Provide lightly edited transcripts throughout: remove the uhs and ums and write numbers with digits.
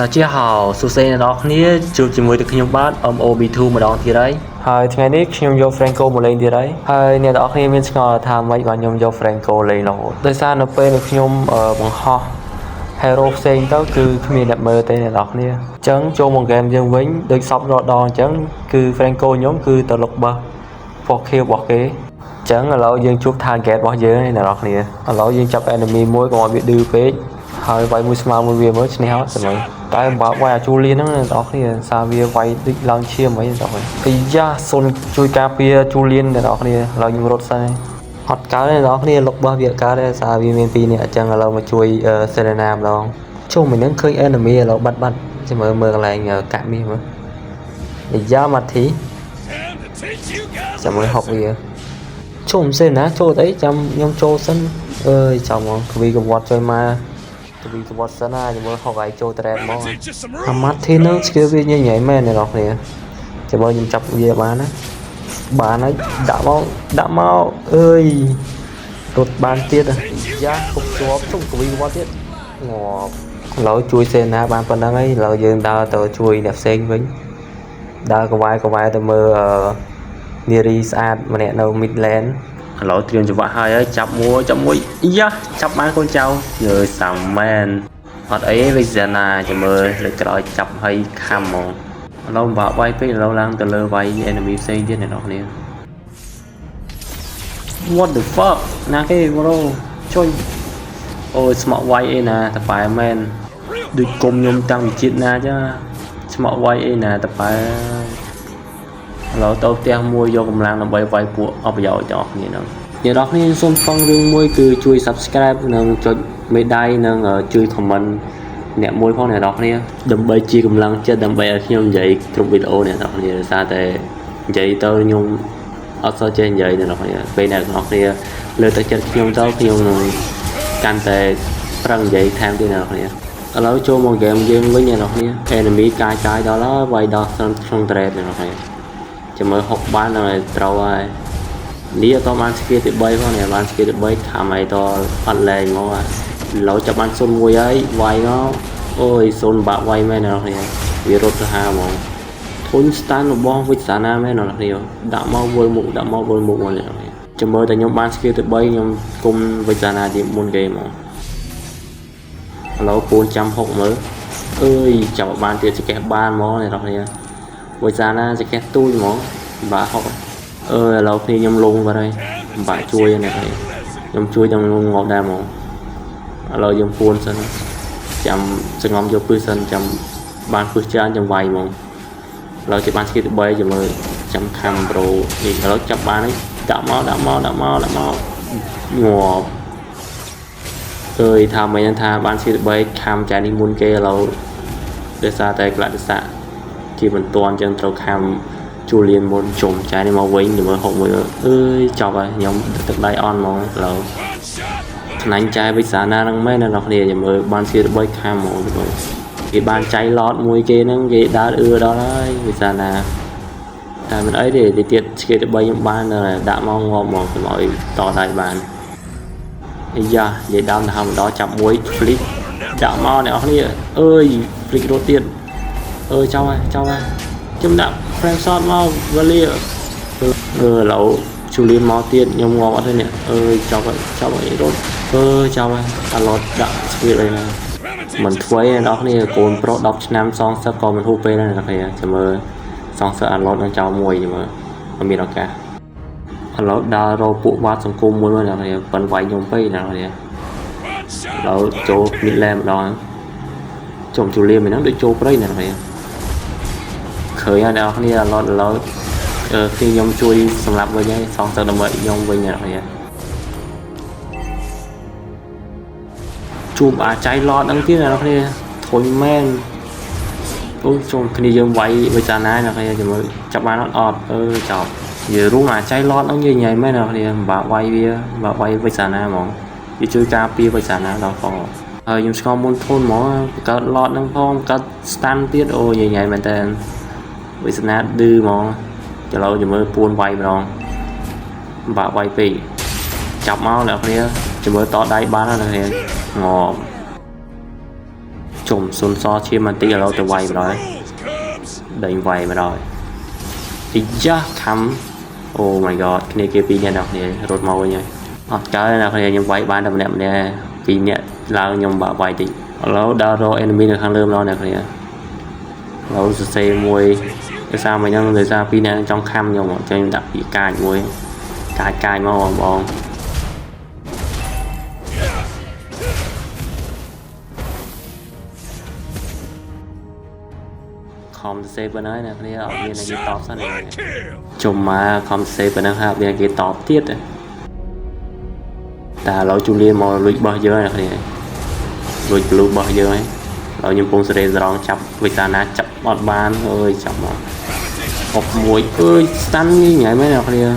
大家好សួស្តីអ្នកនរគ្នាជួបជាមួយទៅខ្ញុំបាទ MOB2 ម្ដងទៀតហើយហើយថ្ងៃនេះខ្ញុំយក Franco មកលេងទៀតហើយអ្នកនរគ្នាមានឆ្ងល់ថាម៉េចបានខ្ញុំយក Franco លេងរហូតដោយសារនៅពេលខ្ញុំបង្ហោះ hero ផ្សេងទៅគឺគ្មានអ្នកមើលទេអ្នកនរគ្នាអញ្ចឹងចូលមក game យើងវិញដូចសពរាល់ដងអញ្ចឹងគឺ Franco ខ្ញុំគឺទៅលុកបោះ 4K របស់គេអញ្ចឹងឥឡូវយើងជួប target របស់យើងហើយអ្នកនរគ្នាឥឡូវយើងចាប់ enemy មួយកុំឲ្យវាឌឺពេកហើយវាយមួយស្មើមួយវាមើលឈ្នះហើយស្មើតែបើវាយអាជូលៀនហ្នឹងអ្នកនរគ្នាសារវាវាយដូចឡើងឈាមអីអ្នកនរគ្នាអាយ៉ាសូនជួយការពារជូលៀនអ្នកនរគ្នាឥឡូវខ្ញុំរត់សិនអត់កើតទេអ្នកនរគ្នាលុកបោះវាកើតទេសារវាមាន2នាក់អញ្ចឹងឥឡូវមកជួយសេរីណាម្ដងជុំមិញហ្នឹងឃើញ enemy ឥឡូវបាត់ចាំមើលកន្លែងកាក់មាសមើលអាយ៉ាម៉ាធីចាំមើលហុកវាជុំសេណាចូលទៅចាំខ្ញុំចូលសិនអើយចាំមកគវីកវត្តជួយមកទៅវិញទៅវត្តសិនណាចាំមើលហុកឲ្យចូលត្រេតមកអាម៉ាត់ធីនឹងស្គីលវាញញ៉ៃមែនអ្នកនរគ្នាចាំមើលខ្ញុំចាប់វាបានណាបានហើយដាក់មកអើយរត់បានទៀតយ៉ាពុកជាប់ជុំគវីវត្តទៀតងាប់ឥឡូវជួយសេណាបានប៉ុណ្្នឹងហើយឥឡូវយើងដើរទៅជួយអ្នកផ្សេងវិញដើរកវាយទៅមើលនារីស្អាតម្នាក់នៅ Midland ឥឡូវត្រៀមចង្វាក់ហើយចាប់មួយយ៉ាចាប់បានកូនចៅយើសាំមែនអត់អីវិសាណាចាំមើលលើក្រោយចាប់ហើយខំហ្មងឥឡូវបាក់វាយពេកឥឡូវឡើងទៅលើវាយ enemy ផ្សេងទៀតអ្នកនរគ្នា What the fuck ណាគេប្រូជួយអូយស្មក់វាយអីណាតប៉ែមែនដូចគុំខ្ញុំតាំងពីជាតិណាចឹងស្មក់វាយអីណាតប៉ែឥឡូវទៅផ្ទះមួយយកកម្លាំងដើម្បីវាយពួកអបប្រយោជន៍ទាំងអស់គ្នាហ្នឹងអ្នកនរគ្នាសូមស្វែងរកមួយគឺជួយ Subscribe និងចុចមេដៃនិងជួយ Comment អ្នកមួយផងអ្នកនរគ្នាដើម្បីជាកម្លាំងចិត្តដើម្បីឲ្យខ្ញុំនិយាយគ្រប់វីដេអូអ្នកនរគ្នាដោយសារតែនិយាយទៅខ្ញុំអត់សូវចេះនិយាយអ្នកនរគ្នាពេលអ្នកនរគ្នាលើកទឹកចិត្តខ្ញុំទៅខ្ញុំនឹងកាន់តែប្រឹងនិយាយថែមទៀតអ្នកនរគ្នាឥឡូវចូលមក game យើងវិញអ្នកនរគ្នា enemy កាយដល់ហើយវាយដល់ក្នុង trade អ្នកនរគ្នាចាំមើលហុកបានដល់ត្រូវហើយនេះអត់បានស្គីទី3ផងនេះបានស្គីទី3ខាំឲ្យតអត់លែងមកឥឡូវចាប់បាន01ហើយវាយមកអូយ0បាក់វាយមែនអ្នកនរគ្នាវារត់ទៅហាហ្មងធុញ stand របស់វិសាណាមែនអ្នកនរគ្នាដាក់មកវល់មុខមកអ្នកនរគ្នាចាំមើលតែខ្ញុំបានស្គីទី3ខ្ញុំគុំវិសាណាជាមុនគេហ្មងឥឡូវពូនចាំហុកមើលអើយចាប់បានទៀតចកេះបានហ្មងអ្នកនរគ្នាវិសាណាចកេះទូចហ្មងបាក់ហុកឥឡូវគ្នាខ្ញុំលងបាត់ហើយបាក់ជួយអ្នកនេះខ្ញុំជួយទាំងងងប់ដែរហ្មងឥឡូវយើងពួនសិនចាំសង្ងំយកពឹសសិនចាំបានពឹសច្រើនចាំវាយហ្មងឥឡូវជាបានស្គីទី3ចាំមើលចាំខំប្រូនេះឥឡូវចាប់បានហើយដាក់មកងាប់អើយថាមិនហ្នឹងថាបានស្គីទី3ខំចាយនេះមុនគេឥឡូវដោយសារតែក្លាក់ទស្សៈជាមិនតាន់ចឹងត្រូវខំជូលៀនមុនជុំចាយនេះមកវិញទៅមើលហុកមួយអើយចប់ហើយខ្ញុំទឹកដៃអន់ហ្មងឥឡូវថ្នាញ់ចាយវិសាណាហ្នឹងមែនអ្នកនរគ្នាចាំមើលបានស្គីទី3ខាំហ្មងទៅគេបានចៃឡតមួយគេហ្នឹងគេដើរដល់ហើយវិសាណាតែមិនអីទេទីទៀតស្គីទី3ខ្ញុំបានដាក់មកងាប់ហ្មងកុំឲ្យតដៃបានអាយ៉ានិយាយដើមទៅហើយម្ដងចាប់មួយ flick ដាក់មកអ្នកនរគ្នាអើយ flick រត់ទៀតអើយចង់ហើយខ្ញុំដាក់ frame shot មកវ៉ាលីឥឡូវជូលៀនមកទៀតខ្ញុំងាប់អត់ទេនេះអើយចប់ហើយរត់ចប់ហើយអាឡតដាក់ស្គីលអីណាមិនធ្វើឯអ្នកគ្នាកូនប្រុស10ឆ្នាំសងសឹកក៏មិនហួសពេលដែរអ្នកគ្នាចាំមើលសងសឹកអាឡតនឹងចោលមួយចាំមើលអត់មានឱកាសឥឡូវដើររកពួកវត្តសង្គមមួយអ្នកគ្នាប៉ិនវាយខ្ញុំពេកអ្នកគ្នាឥឡូវចូល Midland ម្ដងជុំជូលៀនមិនហ្នឹងដូចចូលព្រៃអ្នកគ្នាឃើញហើយអ្នកនរគ្នាឥឡូវខ្ញុំជួយសម្រាប់វិញហើយសងសឹកដើម្បីខ្ញុំវិញអ្នកនរគ្នាជួបអាចៃឡតហ្នឹងទៀតអ្នកនរគ្នាធុញមែនអូជុំគ្នាយើងវាយវិសាណាអ្នកនរគ្នាជាមួយចាប់បានអត់ចប់និយាយរួមអាចៃឡតហ្នឹងនិយាយមែនអ្នកនរគ្នាបាក់វាយវិសាណាហ្មងវាជួយការពារវិសាណាដល់ផងហើយខ្ញុំស្គាល់មុនធុនហ្មងបង្កើតឡតហ្នឹងផងបង្កើត stand ទៀតអូនិយាយមែនតើវិសាណាឌឺហ្មងឥឡូវចាំមើលពួនវាយម្ដងបាក់វាយពេកចាប់មកអ្នកគ្នាចាំមើលតដៃបានណាអ្នកគ្នាងប់ chùm xuân so chia mà tí ở đâu từ quay mà rồi đánh quay mà rồi ý giá khắm oh my god cái này kia pin nha đọc này rốt màu nha cái là cái nhung quay ban đầm đẹp nè pin nè là nhung bà quay thì lâu đào rồi enemy được hàng lơm lo nè cái này lâu sẽ xây mùi cái sao mà nhân người ra pin này trong khăm nhung cho nên đặt bị cài mùi cài màu bong com xây bên ấy nè cái ở bên này cái top sao này chùm mà com xây bên ha bên cái top tiết này ta lâu chu liên màu lụi bao giờ này lụi blue bao giờ ấy lâu nhưng cũng sẽ rong chập với ta na chập bọt ban ơi chập mà học muối ơi stun như nhảy mấy nào kia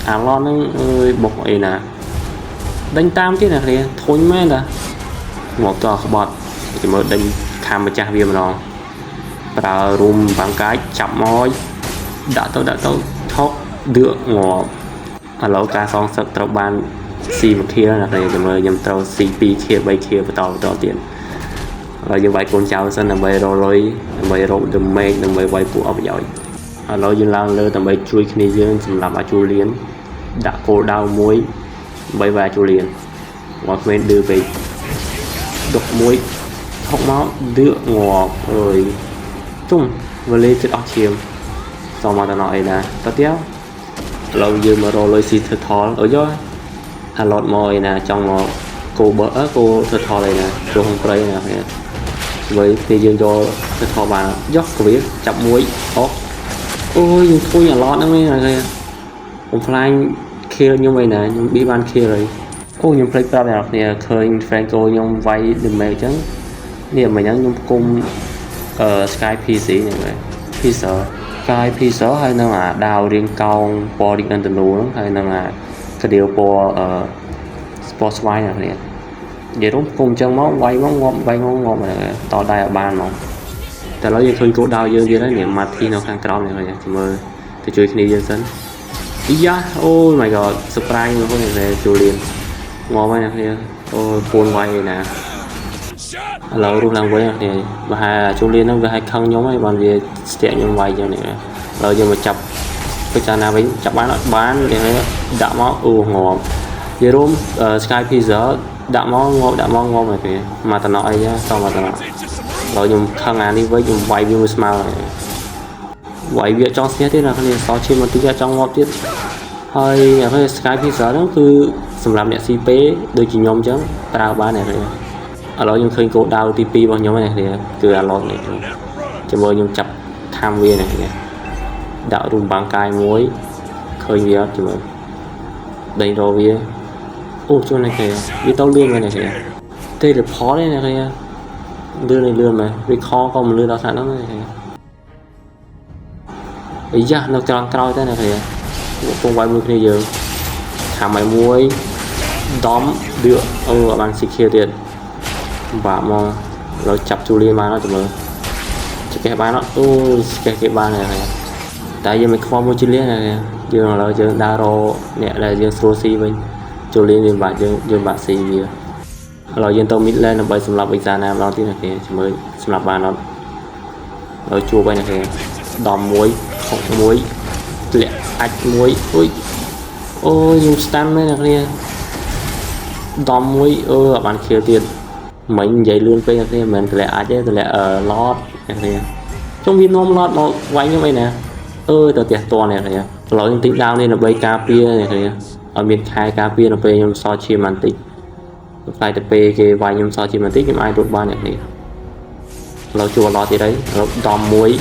lon nó ơi bọc ấy nè đánh tam chứ nè kia thôi mấy nè một trò bọt chỉ mới đánh tham mà cha viêm nó bà rùm bằng cái chậm môi đã tôi thóc được ngọt lâu ca xong sật trâu ban xì một kia là này mới nhầm trâu CP kia bay kia và tàu tiền rồi như vậy con cháu xin là bay rồi lối bay rồi đừng mê đừng bay quay của ông giỏi lâu như lao lơ tầm bay chui khi dương làm ở chu liên đã cô đau muối bay vào chu liên hoặc bên đưa về đục muối thóc máu đựa ngọt rồi chung và lên trên óc chiêm sau mà ta nói là ta tiếp lâu giờ mà rồi lôi xì thật thò ở do lọt mồi nè trong nó cô bỡ cô thật thò này nè cô không play nè với thì dương cho thật thò bà dốc có biết chậm muối ốc ôi dùng thôi nhà lọt nó mới là kìa ông flying kia như vậy nè nhưng bị ban kia rồi ôi nhưng play pro này nè khơi Franco nhưng vay đừng mệt chứ niệm mà nhắn nhưng cung Sky PC này vậy Pizza Sky Pizza hay là đào riêng cao po đi ăn tận đủ hay là cái điều po Sports Wine này vậy đúng cùng chân máu quay móng ngon mà to đai ở ban màแต่เรายังเคยโกดาวเยอะๆแล้วเนี่ยมาที่นอกข้างกรอบเนี่ยจะมาจะช่วยคดีเยอะสันอียะโอ้ my god สปรายมันพวกนี้เลยจูเลียนงอไหมนะเนี่ยโอ้ปูนไวนะเรารู้ลังไว้เนี่ยมาหาจูเลียนต้องไปให้ข้างnhóm ấy bằng việc tiện nhóm vay cho nàyเราจะมาจับไปจานาไปจับบ้านอย่างนี้ด่าม้อngọt vậy đúng Sky Pizzaด่าม้อnày kìa mà ta nói nhá sao mà ta nói rồi dùng khăn ăn đi với dùng vay với smile này vay việc trong xe thế là cái này so trên một tí ra trong ngọt tiết hơi cái Sky Pizza đó cứ sầm làm nhẹ CP đôi chỉ nhóm chứ tao bán này rồi ở đó dùng khơi cổ đào TP bao nhóm này thì cứ lọt này cho mời dùng chập tham viên này đạo rùm bằng cài muối khơi gì đó cho mời đây rồi với chỗ này kìa với tao lươn này kìa đây là phó đây này kìa lươn mà vì khó có một lươn đào sẵn đó này kìa ý da nó tròn thế này kìa không quay mực này giờ thả máy muối đóm được ở bằng xịt kia tiền và mà nó chập chu liên mà nó cho mời cái ba nó cái ba này tại vì mình không mua chi liên này dương là dương Daro nè là dương Sosi bên chu liên dương bạn xì gì rồi dương tàu mít lên là bởi sầm lập bình nam đó tí này kìa mới sầm lập ba nó rồi chua bên này kìa đòn muối lẹ ạch muối ôi dùng stand mấy này kìa đòn muối ở bàn kia tiền mình dậy luôn bây giờ mình lẹ ạch đấy lẹ ở lót này trong viên nôm lót nó quay như vậy nè tờ tiệt to này kìa rồi những tính đau nên là bay cà pia này kìa ở miền khai cà pia nó bay nhung so chia màn tích phải tập về cái vài nhung so chia màn tích nhưng ai đột ba này kìaเราchùa lọt thì đấy nó đòn muối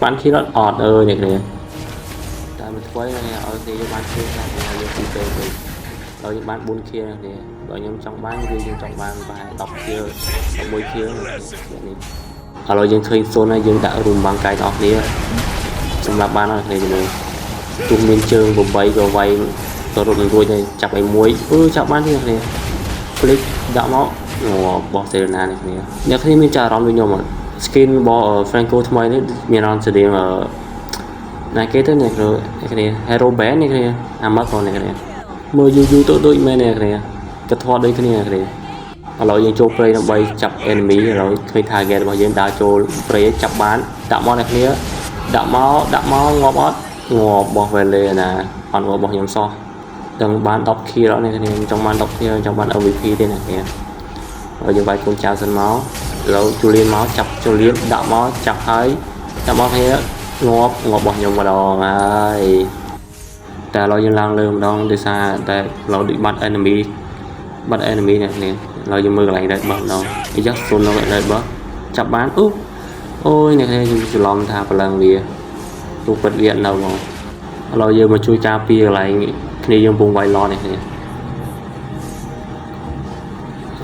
bán khi nó ọt này kìa tại mình quay này ở thì bán kia là nhiều khi về rồi những bán buôn kia thì rồi những trong bán như trong bán vài đọc kia đọc muối kia rồi những khơi xôn này những đã rùm bằng cái đọc này xong là bán là này rồi tung miên chương vùng vây rồi vay rồi rồi này chặt cái muối chặt bán như này click đã máu bỏ Serena này nếu khi mình trả rong với nhau mà skin bỏ Franco thay đấy miền Nam sẽ điểm ở này cái thứ này rồi cái này hero bé này cái mất còn này cái này mưa du tôi mấy này cái thoa đây cái này rồiយើងចូលព្រៃដើម្បីចាប់ enemy rồiឃើញ target របស់យើងដើរចូលព្រៃចាប់បានដាក់មកអ្នកគ្នាដាក់មកងាប់អត់ងាប់បោះ Vele ណាអត់ងាប់របស់ខ្ញុំសោះទាំងបាន10 kill អត់អ្នកគ្នាចង់បាន10 kill ចង់បាន MVP ទេអ្នកគ្នាហើយយើងវាយកូនចៅសិនមកแล้วជូលៀនមកចាប់ជូលៀនដាក់មកចាប់ហើយដាក់មកគ្នាងាប់របស់ខ្ញុំម្ដងហើយតែเราយើងឡើងលើម្ដងដោយសារតែเราដូចបាត់ enemy អ្នកគ្នាเราយើងមើលកន្លែង red បោះម្ដងអីចុះសូននៅ red បោះចាប់បានអូយអ្នកគ្នាខ្ញុំច្រឡំថាប្រឡឹងវាទូពិតវានៅហ្មងเราយើងមកជួយការពារកន្លែងគ្នាយើងពងវាយឡអ្នកគ្នា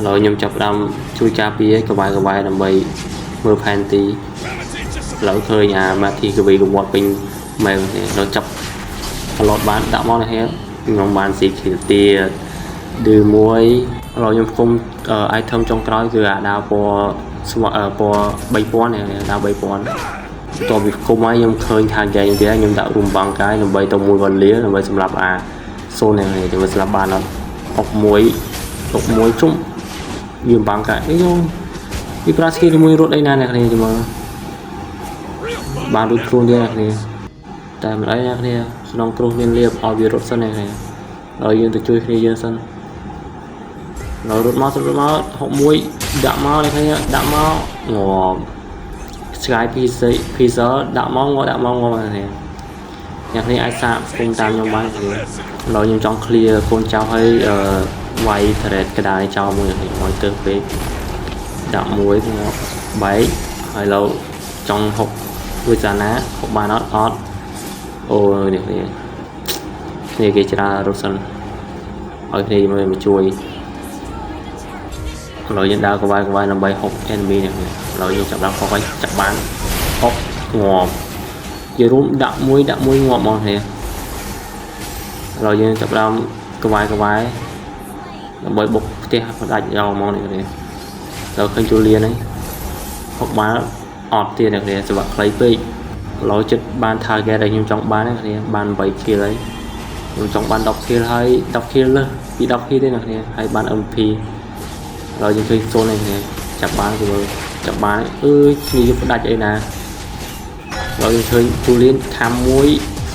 เราខ្ញុំចាប់ដើមជួយការពារក្បែរដើម្បីមើលផែនទីเราឃើញអាម៉ាធីកវីកវត្តពេញមែនទេเราចាប់ឡតបានដាក់មកនេះខ្ញុំបានស៊ីគីទៀតឌឺមួយเราខ្ញុំគុំ item ចុងក្រោយគឺអាដាវពណ៌ស្មពណ៌3000នេះដាវ3000តោះវាគុំហើយខ្ញុំឃើញថាហ្គេមទៀតខ្ញុំដាក់រុំបាំងកាយដើម្បីទៅមួយវ៉ាលីដើម្បីសម្រាប់អាសូននេះដើម្បីសម្រាប់បានអត់61ជុំវាបាំងកាយខ្ញុំវាប្រាស្គីជាមួយរត់អីណាអ្នកគ្នាជមើបានរួចខ្លួនទៀតអ្នកគ្នាតែមិនអីអ្នកគ្នាក្នុងគ្រោះមានលៀបឲ្យវារត់សិនអ្នកគ្នាហើយយើងទៅជួយគ្នាយើងសិនเราរត់មក61ដាក់មកអ្នកគ្នាដាក់មកងាប់ Sky Pizza ដាក់មកងាប់អ្នកគ្នាអាចសាកស្ពុំតាមខ្ញុំបានគ្នាเราខ្ញុំចង់ clear កូនចៅឲ្យវាយ thread កដាលចោលមួយនេះឲ្យទៅពេកដាក់មួយងាប់បែកហើយเราចង់ហុកវិសាណាហុកបានអត់អូយនេះគ្នាគេច្រារត់សិនឲ្យគ្នាមកជួយเราយើងដើរក្បែរដើម្បីហុក enemy នេះเราយើងចាប់ដល់ហុកឲ្យចាប់បានហុកងាប់ជារួមដាក់មួយងាប់មកគ្នាเราយើងចាប់ដល់ក្បែរដើម្បីបុកផ្ទះផ្ដាច់យកមកនេះគ្នាเราឃើញជូលៀនហ្នឹងហុកបានអត់ទៀតអ្នកគ្នាសម្រាប់ខ្លីពេកเราចិត្តបាន target ដែលខ្ញុំចង់បានគ្នាបាន8 kill ហើយខ្ញុំចង់បាន10 kill ហើយ10 kill លើសពី10 kill ទេអ្នកគ្នាហើយបាន MVP เราយើងឃើញសូននេះគ្នាចាប់បានគឺចាប់បានអើយគ្នាយកផ្ដាច់អីណាเราយើងឃើញជូលៀនខាំមួយ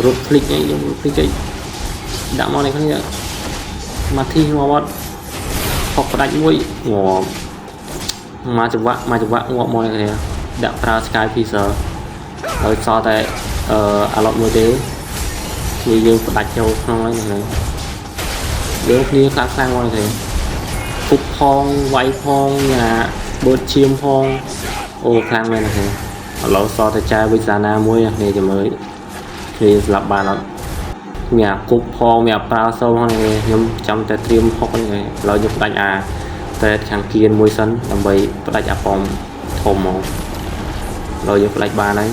រត់คลิกអីខ្ញុំคลิกអីដាក់មកនេះគ្នាមកធីងាប់អត់ហុកផ្ដាច់មួយងាប់មកចង្វាក់ងាប់មកនេះគ្នាដាក់ប្រើ Sky Pizza ហើយសល់តែអាឡុតមួយទេគឺយើងផ្ដាច់ចូលក្នុងហ្នឹងយើងគ្នាខ្លាំងមកនេះគប់ផងវាយផងណាបឺតឈាមផងអូខ្លាំងមែនហ្នឹងឥឡូវសល់តែចាយវិសាណាមួយគ្នាចាំមើលគ្នាស្លាប់បានអត់មានអាគប់ផងមានអាប្រើសូមហ្នឹងខ្ញុំចាំតែត្រៀមហុកហ្នឹងឥឡូវយើងផ្ដាច់អាតែខាងគៀនមួយសិនដើម្បីផ្ដាច់អាប៉មធំមកឥឡូវយើងផ្ដាច់បានហើយ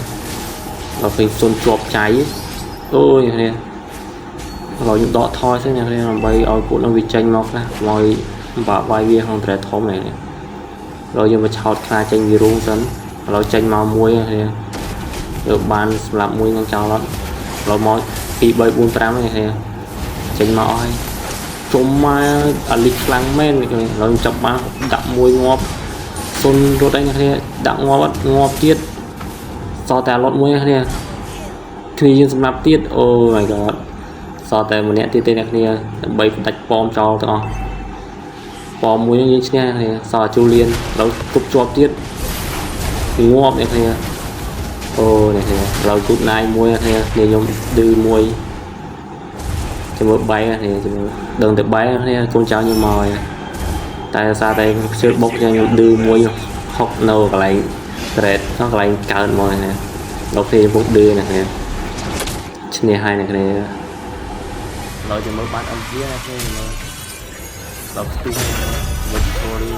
เราឃើញស៊ុនជាប់ចៃអូយគ្នាเราយើងដកថយទៅអ្នកគ្នាដើម្បីឲ្យពួកនឹងវាចេញមកខ្លះមកបាក់វាយវាក្នុងត្រែធំនេះเราយើងមកឆោតខ្លាចេញវារូងសិនเราចេញមកមួយគ្នាយើងបានសម្រាប់មួយនឹងចោលអត់เราមក2 3 4 5នេះគ្នាចេញមកអស់ហើយជុំមកអាលីខ្លាំងមែនเราចាប់បានដាក់មួយងាប់ស៊ុនរត់អីគ្នាដាក់ងាប់អត់ងាប់ទៀតសល់តែឡុតមួយគ្នាយើងសម្រាប់ទៀតអូ my god សល់តែម្នាក់ទៀតទេអ្នកគ្នាដើម្បីផ្ដាច់ប៉មចោលទាំងអស់ប៉មមួយយើងឈ្នះគ្នាសល់ជូលៀនเราគប់ជាប់ទៀតងាប់អ្នកគ្នាអូអ្នកគ្នាเราគប់ណាយមួយអ្នកគ្នាខ្ញុំឌឺមួយចាំមើលបែកគ្នាចាំមើលដឹងតែបែកគ្នាកូនចៅខ្ញុំមកហើយតែសារតែខ្ជិលបុកខ្ញុំឌឺមួយហុកនៅកន្លែងRed កន្លែងកើនមកនេះเราពេលពុកឌឺនេះឈ្នះហើយនេះเราจะមើលបានអំពីណាគេមើលเราស្ទុះវិតូរី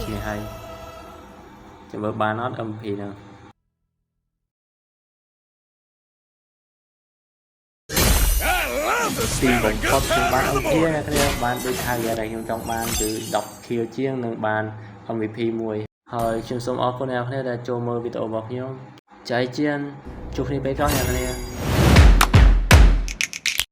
ឈ្នះហើយจะមើលបានអត់អំពីហ្នឹងទីបំផុតគឺបានអំពីណាគេបានដូចថាយ៉ាងដែលខ្ញុំចង់បានគឺ10 kill ជាងនឹងបាន MVP មួយហើយខ្ញុំសូមអរគុណអ្នកនរដែលចូលមើលវីដេអូរបស់ខ្ញុំចៃជាជួបគ្នាពេលក្រោយអ្នកនរ